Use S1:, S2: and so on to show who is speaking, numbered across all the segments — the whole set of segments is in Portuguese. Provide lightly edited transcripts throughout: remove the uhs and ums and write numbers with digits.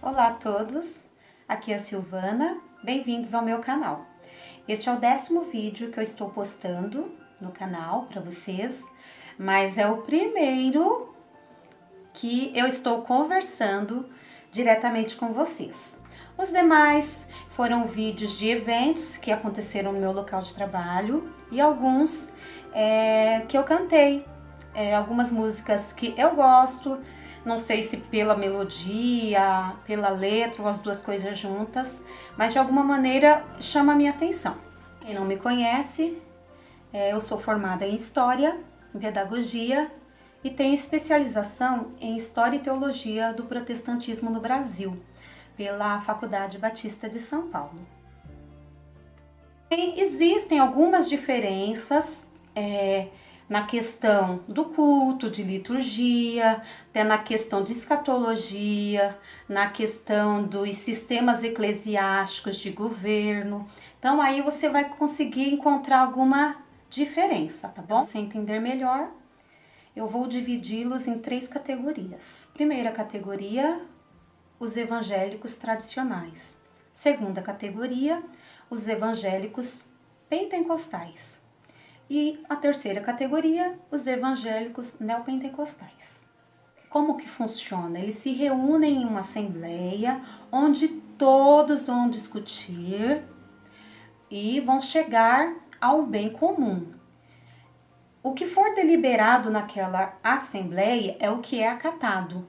S1: Olá a todos, aqui é a Silvana, bem-vindos ao meu canal. Este é o 10º vídeo que eu estou postando no canal para vocês, mas é o primeiro que eu estou conversando diretamente com vocês. Os demais foram vídeos de eventos que aconteceram no meu local de trabalho e alguns que eu cantei, algumas músicas que eu gosto. Não sei se pela melodia, pela letra ou as duas coisas juntas, mas de alguma maneira chama a minha atenção. Quem não me conhece, eu sou formada em História, em Pedagogia e tenho especialização em História e Teologia do Protestantismo no Brasil, pela Faculdade Batista de São Paulo. Existem algumas diferenças na questão do culto, de liturgia, até na questão de escatologia, na questão dos sistemas eclesiásticos de governo. Então aí você vai conseguir encontrar alguma diferença, tá bom? Para você entender melhor, eu vou dividi-los em 3 categorias. Primeira categoria, os evangélicos tradicionais. Segunda categoria, os evangélicos pentecostais. E a terceira categoria, os evangélicos neopentecostais. Como que funciona? Eles se reúnem em uma assembleia onde todos vão discutir e vão chegar ao bem comum. O que for deliberado naquela assembleia é o que é acatado.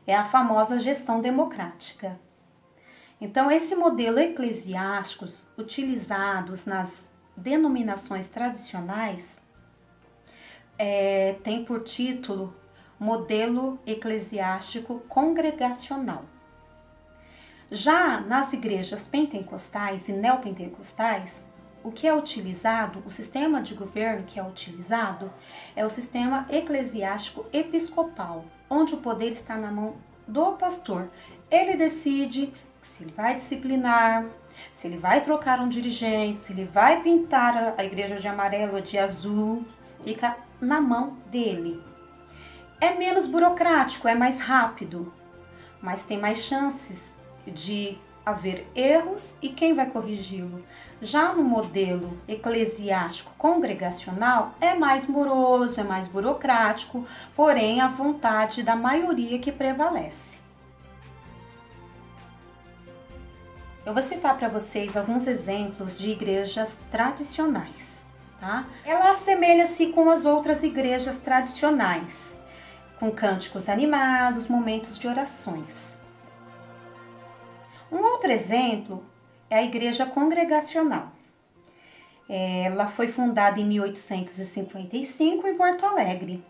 S1: É a famosa gestão democrática. Então, esse modelo eclesiástico utilizados nas denominações tradicionais tem por título modelo eclesiástico congregacional. Já nas igrejas pentecostais e neopentecostais, o que é utilizado, o sistema de governo que é utilizado é o sistema eclesiástico episcopal, onde o poder está na mão do pastor. Ele decide se ele vai disciplinar, se ele vai trocar um dirigente, se ele vai pintar a igreja de amarelo ou de azul, fica na mão dele. É menos burocrático, é mais rápido, mas tem mais chances de haver erros e quem vai corrigi-lo? Já no modelo eclesiástico congregacional é mais moroso, é mais burocrático, porém a vontade da maioria que prevalece. Eu vou citar para vocês alguns exemplos de igrejas tradicionais, tá? Ela assemelha-se com as outras igrejas tradicionais, com cânticos animados, momentos de orações. Um outro exemplo é a igreja congregacional. Ela foi fundada em 1855 em Porto Alegre.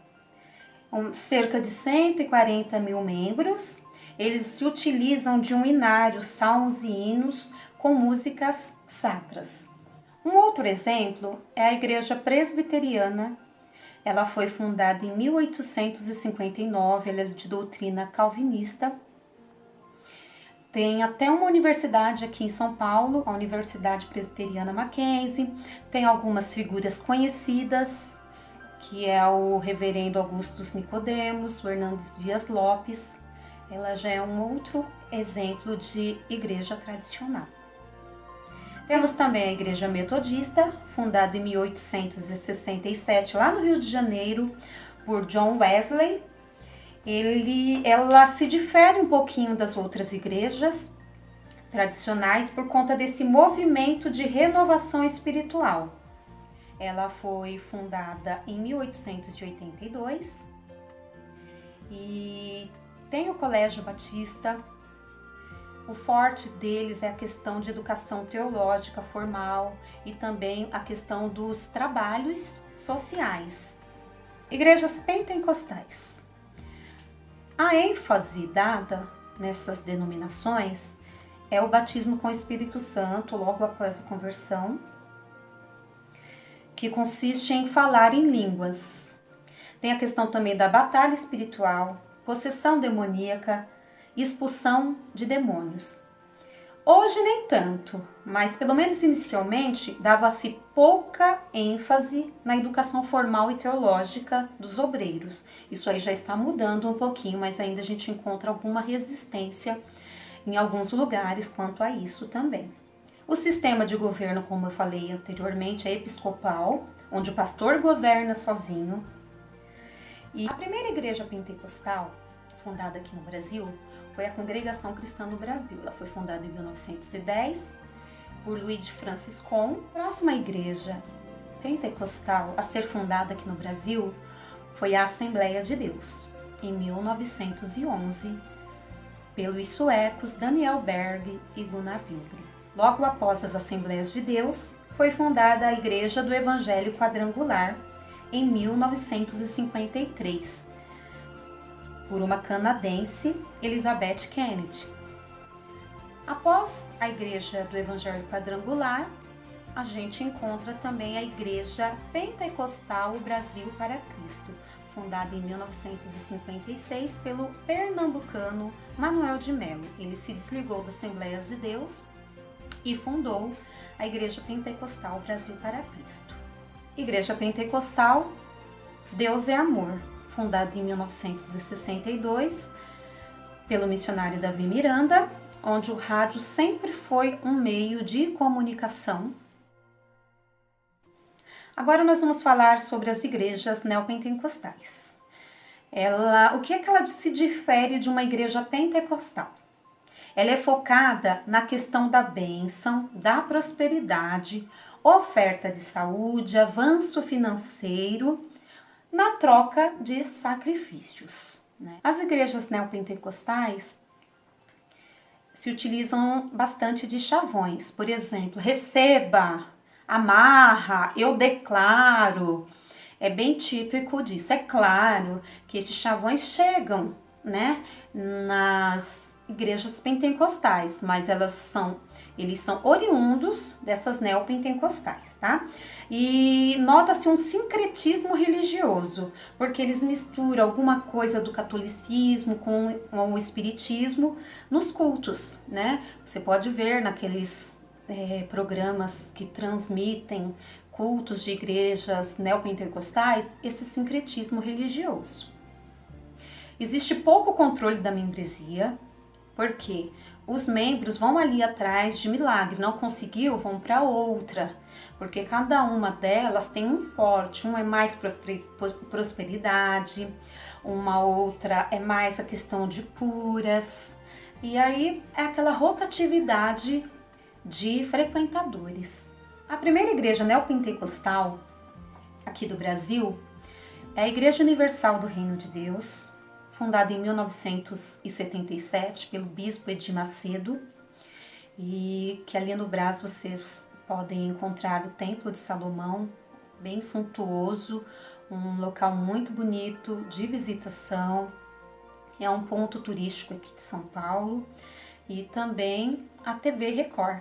S1: Cerca de 140 mil membros. Eles se utilizam de um inário, salmos e hinos com músicas sacras. Um outro exemplo é a Igreja Presbiteriana. Ela foi fundada em 1859, ela é de doutrina calvinista. Tem até uma universidade aqui em São Paulo, a Universidade Presbiteriana Mackenzie. Tem algumas figuras conhecidas, que é o Reverendo Augustus Nicodemos, o Hernandes Dias Lopes. Ela já é um outro exemplo de igreja tradicional. Temos também a Igreja Metodista, fundada em 1867, lá no Rio de Janeiro, por John Wesley. Ela se difere um pouquinho das outras igrejas tradicionais por conta desse movimento de renovação espiritual. Ela foi fundada em 1882 e tem o Colégio Batista. O forte deles é a questão de educação teológica formal e também a questão dos trabalhos sociais. Igrejas pentecostais. A ênfase dada nessas denominações é o batismo com o Espírito Santo logo após a conversão, que consiste em falar em línguas. Tem a questão também da batalha espiritual, possessão demoníaca, expulsão de demônios. Hoje nem tanto, mas pelo menos inicialmente dava-se pouca ênfase na educação formal e teológica dos obreiros. Isso aí já está mudando um pouquinho, mas ainda a gente encontra alguma resistência em alguns lugares quanto a isso também. O sistema de governo, como eu falei anteriormente, é episcopal, onde o pastor governa sozinho. E a primeira igreja pentecostal, fundada aqui no Brasil, foi a Congregação Cristã no Brasil. Ela foi fundada em 1910 por Luiz Franciscon. A próxima igreja pentecostal a ser fundada aqui no Brasil foi a Assembleia de Deus, em 1911, pelos suecos Daniel Berg e Gunnar Wingre. Logo após as Assembleias de Deus, foi fundada a Igreja do Evangelho Quadrangular, em 1953, por uma canadense, Elizabeth Kennedy. Após a Igreja do Evangelho Quadrangular, a gente encontra também a Igreja Pentecostal Brasil para Cristo, fundada em 1956 pelo pernambucano Manuel de Melo. Ele se desligou das Assembleias de Deus e fundou a Igreja Pentecostal Brasil para Cristo. Igreja Pentecostal Deus é Amor, fundada em 1962 pelo missionário Davi Miranda, onde o rádio sempre foi um meio de comunicação. Agora nós vamos falar sobre as igrejas neopentecostais. O que é que ela se difere de uma igreja pentecostal? Ela é focada na questão da bênção, da prosperidade, oferta de saúde, avanço financeiro, na troca de sacrifícios, né? As igrejas neopentecostais se utilizam bastante de chavões, por exemplo, receba, amarra, eu declaro. É bem típico disso. É claro que esses chavões chegam, né, nas igrejas pentecostais, mas eles são oriundos dessas neopentecostais, tá? E nota-se um sincretismo religioso, porque eles misturam alguma coisa do catolicismo com o espiritismo nos cultos, né? Você pode ver naqueles programas que transmitem cultos de igrejas neopentecostais esse sincretismo religioso. Existe pouco controle da membresia, porque os membros vão ali atrás de milagre, não conseguiu, vão para outra, porque cada uma delas tem um forte, um é mais prosperidade, uma outra é mais a questão de curas, e aí é aquela rotatividade de frequentadores. A primeira igreja neopentecostal aqui do Brasil é a Igreja Universal do Reino de Deus, fundada em 1977 pelo bispo Edir Macedo, e que ali no Brás vocês podem encontrar o Templo de Salomão, bem suntuoso, um local muito bonito de visitação, é um ponto turístico aqui de São Paulo, e também a TV Record.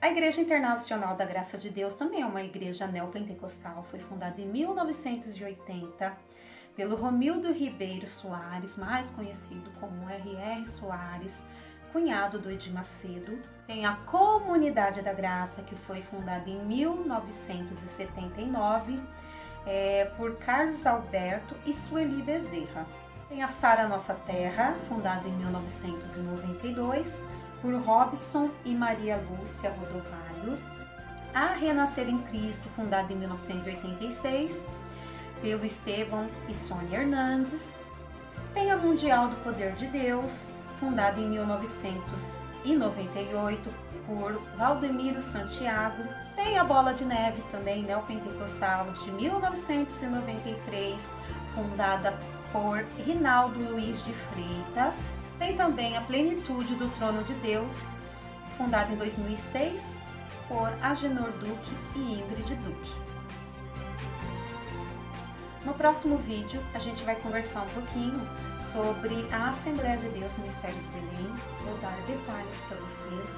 S1: A Igreja Internacional da Graça de Deus também é uma igreja neopentecostal, foi fundada em 1980 pelo Romildo Ribeiro Soares, mais conhecido como R.R. Soares, cunhado do Edir Macedo. Tem a Comunidade da Graça, que foi fundada em 1979 por Carlos Alberto e Sueli Bezerra. Tem a Sara Nossa Terra, fundada em 1992 por Robson e Maria Lúcia Rodovalho. A Renascer em Cristo, fundada em 1986 pelo Estevão e Sônia Hernandes. Tem a Mundial do Poder de Deus, fundada em 1998 por Valdemiro Santiago. Tem a Bola de Neve, também neopentecostal, de 1993, fundada por Rinaldo Luiz de Freitas. Tem também a Plenitude do Trono de Deus, fundada em 2006 por Agenor Duque e Ingrid Duque. No próximo vídeo, a gente vai conversar um pouquinho sobre a Assembleia de Deus Ministério de Belém. Vou dar detalhes para vocês.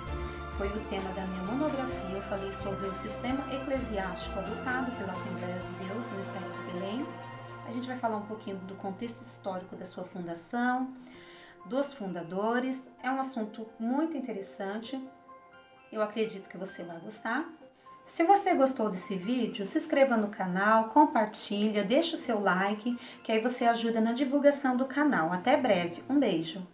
S1: Foi o tema da minha monografia. Eu falei sobre o sistema eclesiástico adotado pela Assembleia de Deus Ministério de Belém. A gente vai falar um pouquinho do contexto histórico da sua fundação, dos fundadores. É um assunto muito interessante. Eu acredito que você vai gostar. Se você gostou desse vídeo, se inscreva no canal, compartilha, deixa o seu like, que aí você ajuda na divulgação do canal. Até breve. Um beijo!